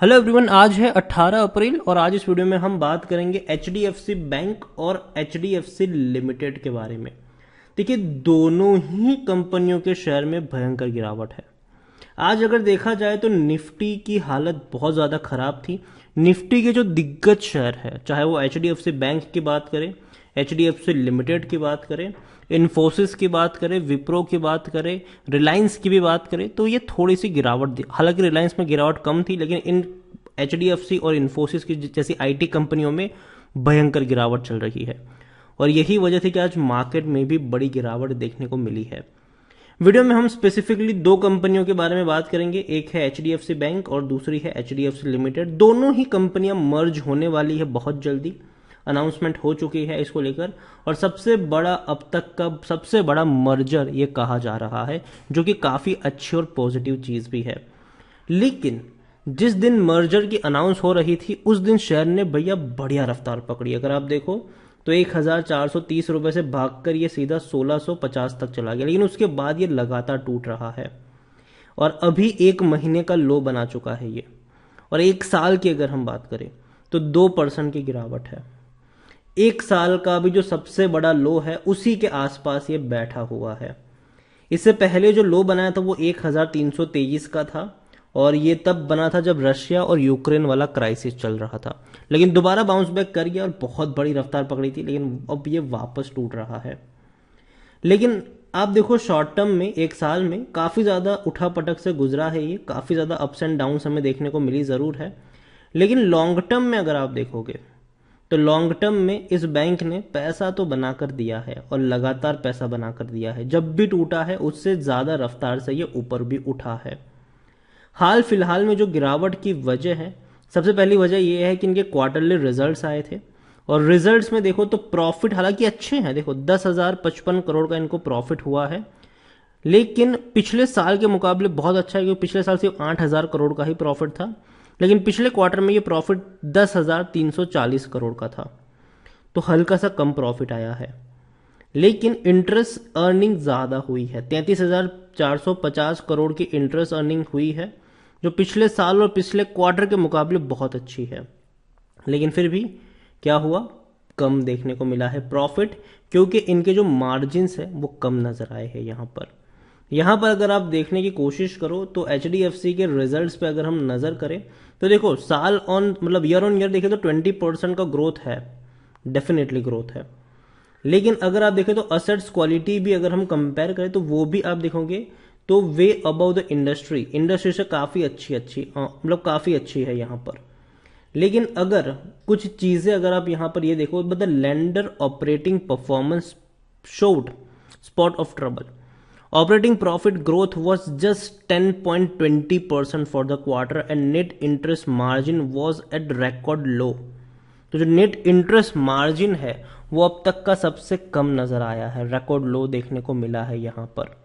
Hello everyone, आज है 18 अप्रैल और आज इस वीडियो में हम बात करेंगे एचडीएफसी बैंक और एचडीएफसी लिमिटेड के बारे में। देखिए, दोनों ही कंपनियों के शेयर में भयंकर गिरावट है। आज अगर देखा जाए तो निफ्टी की हालत बहुत ज़्यादा खराब थी। निफ्टी के जो दिग्गज शेयर है, चाहे वो एचडीएफसी बैंक की बात करें, एचडीएफसी लिमिटेड की बात करें, इन्फोसिस की बात करें, विप्रो की बात करें, रिलायंस की भी बात करें, तो ये थोड़ी सी गिरावट, हालांकि रिलायंस में गिरावट कम थी, लेकिन इन एचडीएफसी और इन्फोसिस की जैसी आईटी कंपनियों में भयंकर गिरावट चल रही है। और यही वजह थी कि आज मार्केट में भी बड़ी गिरावट देखने को मिली है। वीडियो में हम स्पेसिफिकली दो कंपनियों के बारे में बात करेंगे, एक है एचडीएफसी बैंक और दूसरी है एचडीएफसी लिमिटेड। दोनों ही कंपनियां मर्ज होने वाली है, बहुत जल्दी अनाउंसमेंट हो चुकी है इसको लेकर, और सबसे बड़ा अब तक का सबसे बड़ा मर्जर ये कहा जा रहा है, जो कि काफी अच्छी और पॉजिटिव चीज भी है। लेकिन जिस दिन मर्जर की अनाउंस हो रही थी उस दिन शेयर ने भैया बढ़िया रफ्तार पकड़ी। अगर आप देखो तो 1430 रुपए से भागकर ये सीधा 1650 तक चला गया, लेकिन उसके बाद ये लगातार टूट रहा है और अभी एक महीने का लो बना चुका है ये। और एक साल की अगर हम बात करें तो 2% की गिरावट है। एक साल का भी जो सबसे बड़ा लो है उसी के आसपास ये बैठा हुआ है। इससे पहले जो लो बनाया था वो 1323 का था, और ये तब बना था जब रशिया और यूक्रेन वाला क्राइसिस चल रहा था, लेकिन दोबारा बाउंस बैक कर गया और बहुत बड़ी रफ्तार पकड़ी थी, लेकिन अब ये वापस टूट रहा है। लेकिन आप देखो, शॉर्ट टर्म में एक साल में काफी ज्यादा उठा पटक से गुजरा है ये, काफी ज्यादा अप्स एंड डाउन्स हमें देखने को मिली जरूर है। लेकिन लॉन्ग टर्म में अगर आप देखोगे तो लॉन्ग टर्म में इस बैंक ने पैसा तो बनाकर दिया है और लगातार पैसा बनाकर दिया है। जब भी टूटा है उससे ज्यादा रफ्तार से ये ऊपर भी उठा है। हाल फिलहाल में जो गिरावट की वजह है, सबसे पहली वजह यह है कि इनके क्वार्टरली रिजल्ट्स आए थे, और रिजल्ट्स में देखो तो प्रॉफिट हालांकि अच्छे हैं। देखो 10,055 करोड़ का इनको प्रॉफिट हुआ है, लेकिन पिछले साल के मुकाबले बहुत अच्छा है, क्योंकि पिछले साल सिर्फ 8,000 करोड़ का ही प्रॉफिट था, लेकिन पिछले क्वार्टर में ये प्रॉफिट 10,340 करोड़ का था, तो हल्का सा कम प्रॉफिट आया है। लेकिन इंटरेस्ट अर्निंग ज्यादा हुई है, 33,450 करोड़ की इंटरेस्ट अर्निंग हुई है, जो पिछले साल और पिछले क्वार्टर के मुकाबले बहुत अच्छी है। लेकिन फिर भी क्या हुआ, कम देखने को मिला है प्रॉफिट, क्योंकि इनके जो मार्जिन्स है वो कम नजर आए हैं यहाँ पर अगर आप देखने की कोशिश करो तो एचडीएफसी के रिजल्ट्स पे अगर हम नजर करें तो देखो, साल ऑन मतलब ईयर ऑन ईयर देखें तो 20% का ग्रोथ है, डेफिनेटली ग्रोथ है। लेकिन अगर आप देखें तो असेट्स क्वालिटी भी अगर हम कंपेयर करें तो वो भी आप देखोगे तो वे अबव द इंडस्ट्री से काफी अच्छी मतलब काफी अच्छी है यहाँ पर। लेकिन अगर कुछ चीजें अगर आप यहाँ पर ये देखो, the lender operating performance showed spot of trouble. Operating profit growth was just 10.20% for the quarter and net interest margin was at record लो। तो जो नेट इंटरेस्ट मार्जिन है वो अब तक का सबसे कम नजर आया है, रिकॉर्ड लो देखने को मिला है यहाँ पर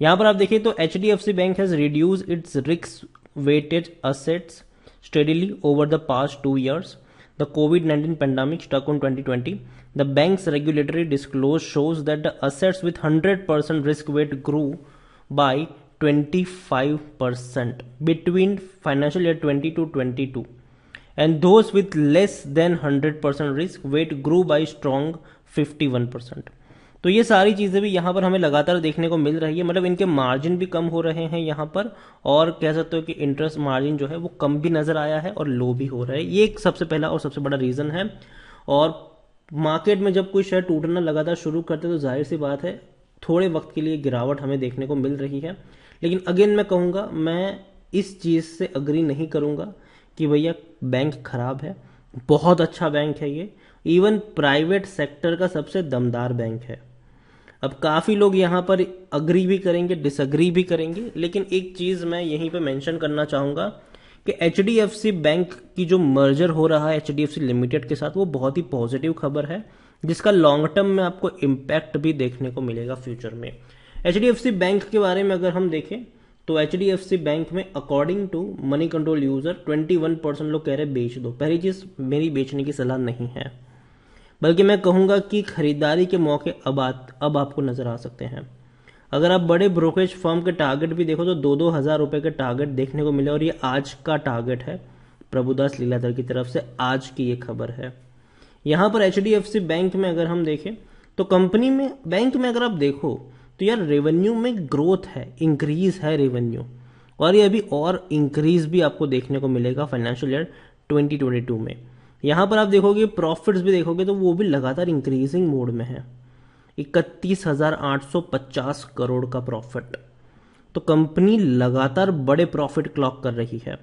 आप देखिए तो HDFC bank has reduce its risk weighted assets steadily over the past 2 years. The COVID-19 pandemic struck on 2020. The bank's regulatory disclosure shows that the assets with 100% risk weight grew by 25% between financial year 20 to 22, and those with less than 100% risk weight grew by strong 51%. तो ये सारी चीजें भी यहाँ पर हमें लगातार देखने को मिल रही है, मतलब इनके मार्जिन भी कम हो रहे हैं यहाँ पर, और कह सकते हो कि इंटरेस्ट मार्जिन जो है वो कम भी नजर आया है और लो भी हो रहा है। ये एक सबसे पहला और सबसे बड़ा रीजन है। और मार्केट में जब कोई शेयर टूटना लगातार शुरू करते तो जाहिर सी बात है थोड़े वक्त के लिए गिरावट हमें देखने को मिल रही है। लेकिन अगेन मैं कहूंगा, मैं इस चीज से अग्री नहीं करूंगा कि भैया बैंक खराब है। बहुत अच्छा बैंक है ये, इवन प्राइवेट सेक्टर का सबसे दमदार बैंक है। अब काफी लोग यहाँ पर अग्री भी करेंगे, डिसअग्री भी करेंगे, लेकिन एक चीज मैं यहीं पे मेंशन करना चाहूंगा कि एचडीएफसी बैंक की जो मर्जर हो रहा है एचडीएफसी लिमिटेड के साथ, वो बहुत ही पॉजिटिव खबर है, जिसका लॉन्ग टर्म में आपको इम्पैक्ट भी देखने को मिलेगा फ्यूचर में। एचडीएफसी बैंक के बारे में अगर हम देखें तो एचडीएफसी बैंक में according to Moneycontrol user 21% लोग कह रहे बेच दो। पहली चीज, मेरी बेचने की सलाह नहीं है, बल्कि मैं कहूंगा कि खरीदारी के मौके अब आपको नजर आ सकते हैं। अगर आप बड़े ब्रोकरेज फर्म के टारगेट भी देखो तो 2-2 हज़ार रुपए के टारगेट देखने को मिले, और ये आज का टारगेट है प्रभुदास लीलाधर की तरफ से आज की ये खबर है। यहाँ पर एचडीएफसी बैंक में अगर हम देखें तो कंपनी में, बैंक में अगर आप देखो तो यार रेवेन्यू में ग्रोथ है, इंक्रीज है रेवेन्यू, और ये अभी और इंक्रीज भी आपको देखने को मिलेगा फाइनेंशियल ईयर 2022 में। यहाँ पर आप देखोगे प्रॉफिट्स भी देखोगे तो वो भी लगातार इंक्रीजिंग मोड में है, 31,850 करोड़ का प्रॉफिट। तो कंपनी लगातार बड़े प्रॉफिट क्लॉक कर रही है।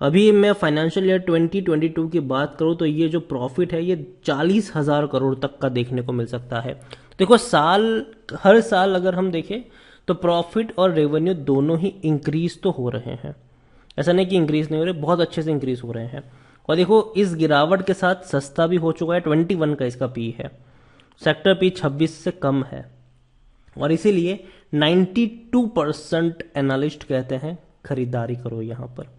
अभी मैं फाइनेंशियल ईयर 2022 की बात करूं तो ये जो प्रॉफिट है ये 40,000 करोड़ तक का देखने को मिल सकता है। देखो हर साल अगर हम देखें तो प्रॉफिट और रेवेन्यू दोनों ही इंक्रीज तो हो रहे हैं, ऐसा नहीं कि इंक्रीज नहीं हो रहे, बहुत अच्छे से इंक्रीज हो रहे हैं। और देखो इस गिरावट के साथ सस्ता भी हो चुका है, 21 का इसका पी है, सेक्टर पी 26 से कम है, और इसीलिए 92% एनालिस्ट कहते हैं खरीदारी करो। यहाँ पर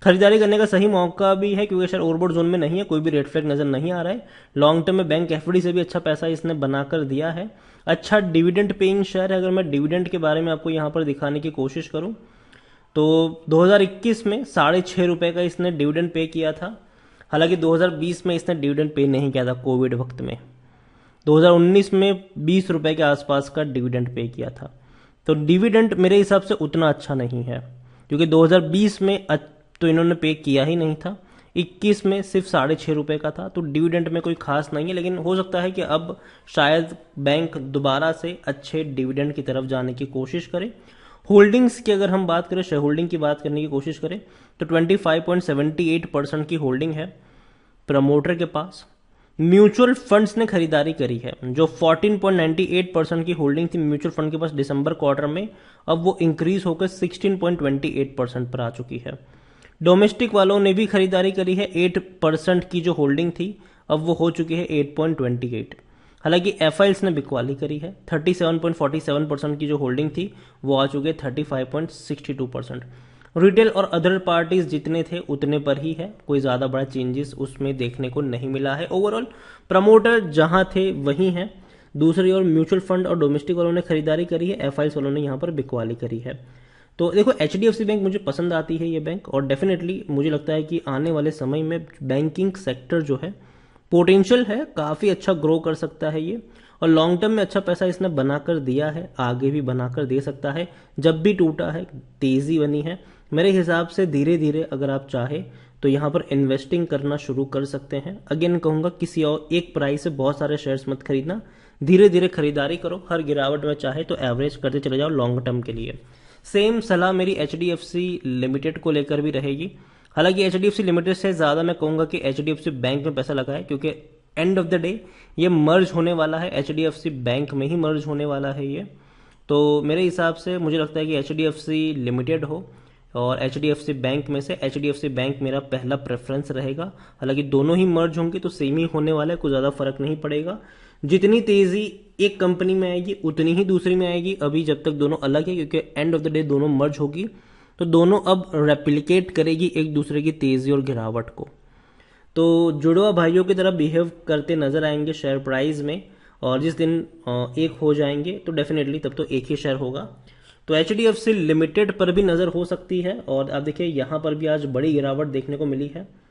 खरीदारी करने का सही मौका भी है क्योंकि शेयर ओवरबॉट जोन में नहीं है, कोई भी रेड फ्लैग नजर नहीं आ रहा है। लॉन्ग टर्म में बैंक एफडी से भी अच्छा पैसा इसने बनाकर दिया है। अच्छा डिविडेंड पेइंग शेयर है। अगर मैं डिविडेंड के बारे में आपको यहाँ पर दिखाने की कोशिश करूं तो 2021 में 6.5 रुपए का इसने डिविडेंड पे किया था। हालांकि 2020 में इसने डिविडेंड पे नहीं किया था कोविड वक्त में। 2019 में 20 रुपए के आसपास का डिविडेंड पे किया था। तो डिविडेंड मेरे हिसाब से उतना अच्छा नहीं है क्योंकि 2020 में तो इन्होंने पे किया ही नहीं था, 21 में सिर्फ 6.5 रुपए का था, तो डिविडेंड में कोई खास नहीं है। लेकिन हो सकता है कि अब शायद बैंक दोबारा से अच्छे डिविडेंड की तरफ जाने की कोशिश करे। होल्डिंग्स की अगर हम बात करें, शेयर होल्डिंग की बात करने की कोशिश करें तो 25.78% की होल्डिंग है प्रमोटर के पास। म्यूचुअल फंड्स ने खरीदारी करी है, जो 14.98% की होल्डिंग थी म्यूचुअल फंड के पास दिसंबर क्वार्टर में, अब वो इंक्रीज होकर 16.28% पर आ चुकी है। डोमेस्टिक वालों ने भी खरीदारी करी है, 8% की जो होल्डिंग थी अब वो हो चुकी है 8.28। हालांकि एफआईएल्स ने बिकवाली करी है, 37.47% की जो होल्डिंग थी वो आ चुके 35.62%। रिटेल और अदर पार्टीज जितने थे उतने पर ही है, कोई ज्यादा बड़ा चेंजेस उसमें देखने को नहीं मिला है। ओवरऑल प्रमोटर जहां थे वहीं है। दूसरी ओर म्यूचुअल फंड और डोमेस्टिक वालों ने खरीदारी करी है, एफआईएल्स वालों ने यहाँ पर बिकवाली करी है। तो देखो एचडीएफसी बैंक मुझे पसंद आती है ये बैंक, और डेफिनेटली मुझे लगता है कि आने वाले समय में बैंकिंग सेक्टर जो है पोटेंशियल है, काफी अच्छा ग्रो कर सकता है ये, और लॉन्ग टर्म में अच्छा पैसा इसने बनाकर दिया है, आगे भी बनाकर दे सकता है। जब भी टूटा है तेजी बनी है। मेरे हिसाब से धीरे धीरे अगर आप चाहे तो यहाँ पर इन्वेस्टिंग करना शुरू कर सकते हैं। अगेन कहूंगा किसी और एक प्राइस से बहुत सारे शेयर्स मत खरीदना, धीरे धीरे खरीदारी करो, हर गिरावट में चाहे तो एवरेज करते चले जाओ लॉन्ग टर्म के लिए। सेम सलाह मेरी एचडीएफसी लिमिटेड को लेकर भी रहेगी। हालांकि एचडीएफसी लिमिटेड से ज्यादा मैं कहूंगा कि एचडीएफसी बैंक में पैसा लगाए, क्योंकि एंड ऑफ द डे ये मर्ज होने वाला है, एचडीएफसी बैंक में ही मर्ज होने वाला है ये। तो मेरे हिसाब से मुझे लगता है कि एचडीएफसी लिमिटेड हो और एचडीएफसी बैंक में से एचडीएफसी बैंक मेरा पहला प्रेफरेंस रहेगा। हालांकि दोनों ही मर्ज होंगे तो सेम ही होने वाला है, कुछ ज्यादा फर्क नहीं पड़ेगा। जितनी तेजी एक कंपनी में आएगी उतनी ही दूसरी में आएगी, अभी जब तक दोनों अलग है, क्योंकि एंड ऑफ द डे दोनों मर्ज होगी तो दोनों अब रेप्लिकेट करेगी एक दूसरे की तेजी और गिरावट को। तो जुड़वा भाइयों की तरह बिहेव करते नजर आएंगे शेयर प्राइस में, और जिस दिन एक हो जाएंगे तो डेफिनेटली तब तो एक ही शेयर होगा। तो एचडीएफसी लिमिटेड पर भी नजर हो सकती है, और आप देखिए यहां पर भी आज बड़ी गिरावट देखने को मिली है,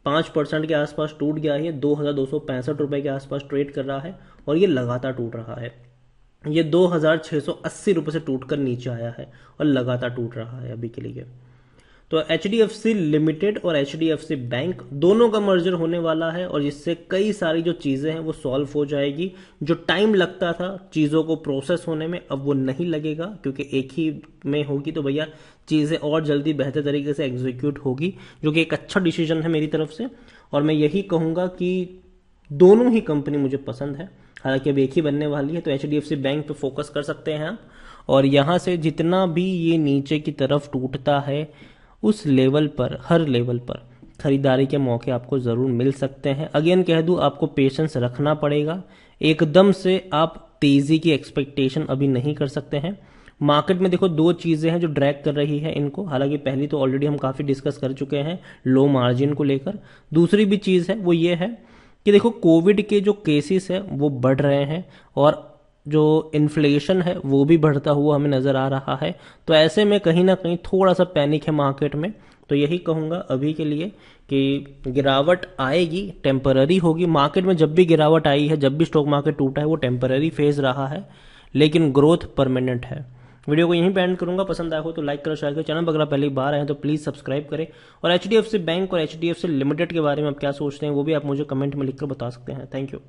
5% के आसपास टूट गया है, 2,265 रुपए के आसपास ट्रेड कर रहा है, और ये लगातार टूट रहा है। ये 2,680 रुपए से टूटकर नीचे आया है और लगातार टूट रहा है अभी के लिए। तो एचडीएफसी लिमिटेड और एचडीएफसी बैंक दोनों का मर्जर होने वाला है, और जिससे कई सारी जो चीजें हैं वो सॉल्व हो जाएगी। जो टाइम लगता था चीजों को प्रोसेस होने में अब वो नहीं लगेगा, क्योंकि एक ही में होगी तो भैया चीजें और जल्दी बेहतर तरीके से एग्जीक्यूट होगी, जो कि एक अच्छा डिसीजन है मेरी तरफ से। और मैं यही कहूंगा कि दोनों ही कंपनी मुझे पसंद है। हालांकि अब एक ही बनने वाली है, तो एचडीएफसी बैंक पे फोकस कर सकते हैं आप। और यहां से जितना भी ये नीचे की तरफ टूटता है उस लेवल पर, हर लेवल पर खरीदारी के मौके आपको जरूर मिल सकते हैं। अगेन कह दूं, आपको पेशेंस रखना पड़ेगा, एकदम से आप तेजी की एक्सपेक्टेशन अभी नहीं कर सकते हैं। मार्केट में देखो दो चीजें हैं जो ड्रैग कर रही है इनको। हालांकि पहली तो ऑलरेडी हम काफी डिस्कस कर चुके हैं लो मार्जिन को लेकर। दूसरी भी चीज है वो ये है कि देखो कोविड के जो केसेस है वो बढ़ रहे हैं, और जो इन्फ्लेशन है वो भी बढ़ता हुआ हमें नजर आ रहा है। तो ऐसे में कहीं ना कहीं थोड़ा सा पैनिक है मार्केट में, तो यही कहूँगा अभी के लिए कि गिरावट आएगी, टेम्पररी होगी। मार्केट में जब भी गिरावट आई है, जब भी स्टॉक मार्केट टूटा है, वो टेम्पररी फेज रहा है, लेकिन ग्रोथ परमानेंट है। वीडियो को यहीं पे एंड करूंगा। पसंद आया हो तो लाइक करो, शेयर करो। चैनल पर अगर पहली बार आए तो प्लीज़ सब्सक्राइब करें। और HDFC बैंक और HDFC लिमिटेड के बारे में आप क्या सोचते हैं वो भी आप मुझे कमेंट में लिखकर बता सकते हैं। Thank you.